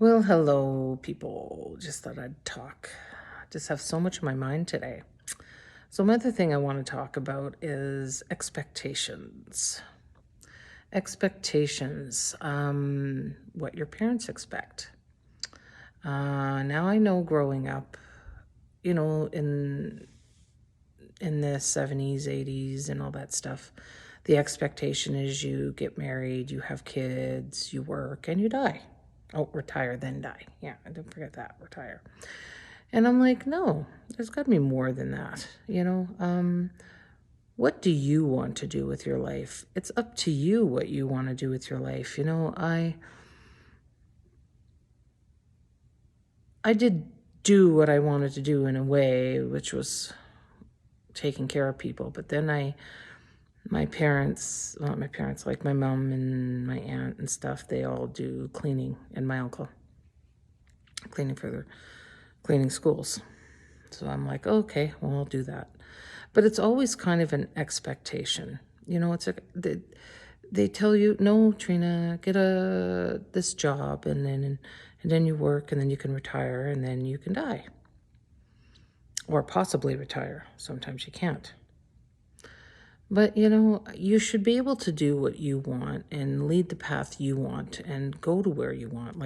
Well, hello, people. Just thought I'd talk. Just have so much on my mind today. So, another thing I want to talk about is expectations. Expectations, what your parents expect. Now I know growing up, in the 70s, 80s, and all that stuff, the expectation is you get married, you have kids, you work, and you die. Oh, retire, then die. Yeah, don't forget that, retire. And I'm like, no, there's got to be more than that. What do you want to do with your life? It's up to you what you want to do with your life. I did do what I wanted to do in a way, which was taking care of people. But then my parents, well, not my parents, like my mom and my aunt and stuff, they all do cleaning, and my uncle, cleaning for their cleaning schools. So I'm like, okay, well, I'll do that. But it's always kind of an expectation. They tell you, no, Trina, get this job, and then you work, and then you can retire, and then you can die, or possibly retire. Sometimes you can't. But you should be able to do what you want and lead the path you want and go to where you want.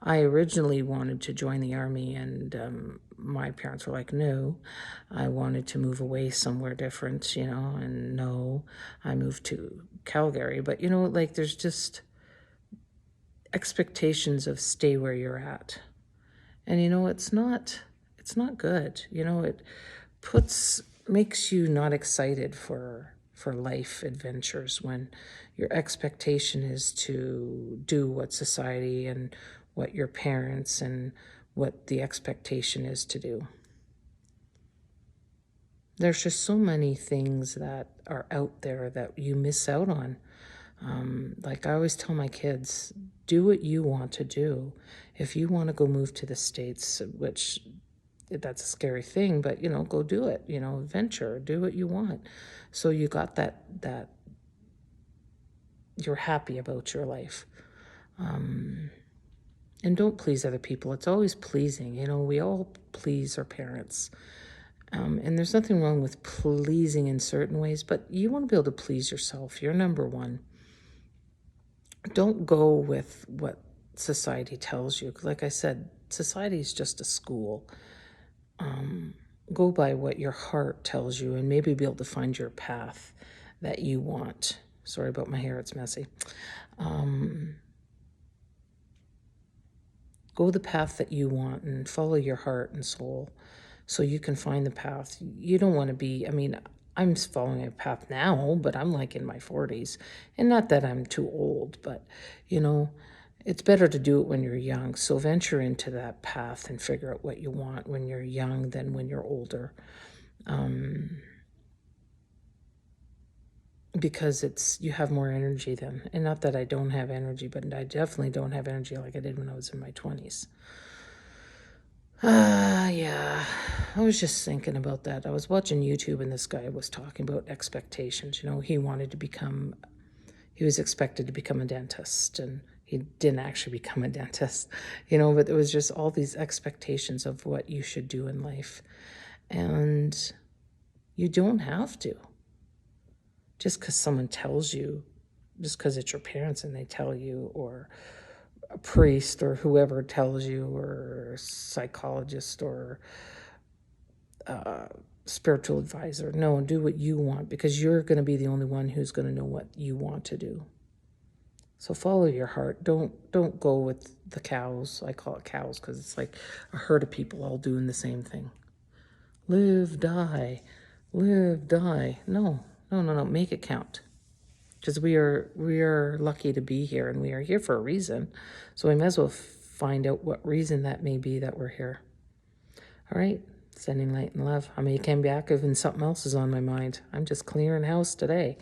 I originally wanted to join the army, and my parents were like, no. I wanted to move away somewhere different, and no, I moved to Calgary. But there's just expectations of stay where you're at, and it's not good. It makes you not excited for life adventures when your expectation is to do what society and what your parents and what the expectation is to do. There's just so many things that are out there that you miss out on. Like I always tell my kids, do what you want to do. If you want to go move to the States, which that's a scary thing, but go do it, venture, do what you want. So you got that you're happy about your life. And don't please other people. It's always pleasing. We all please our parents. And there's nothing wrong with pleasing in certain ways, but you want to be able to please yourself. You're number one. Don't go with what society tells you. Like I said, society is just a school. Go by what your heart tells you and maybe be able to find your path that you want. Sorry about my hair, it's messy. Go the path that you want and follow your heart and soul so you can find the path. You don't want to be, I'm following a path now, but I'm like in my 40s. And not that I'm too old, but, it's better to do it when you're young. So venture into that path and figure out what you want when you're young than when you're older. Because you have more energy then. And not that I don't have energy, but I definitely don't have energy like I did when I was in my 20s. Yeah. I was just thinking about that. I was watching YouTube and this guy was talking about expectations. He was expected to become a dentist, and he didn't actually become a dentist, but there was just all these expectations of what you should do in life. And you don't have to. Just because someone tells you, just because it's your parents and they tell you, or a priest or whoever tells you, or a psychologist or spiritual advisor. No, do what you want, because you're going to be the only one who's going to know what you want to do. So follow your heart. Don't go with the cows. I call it cows because it's like a herd of people all doing the same thing. Live, die, live, die. No. Make it count. Because we are lucky to be here, and we are here for a reason. So we might as well find out what reason that may be that we're here. All right. Sending light and love. I may come back even something else is on my mind. I'm just clearing house today.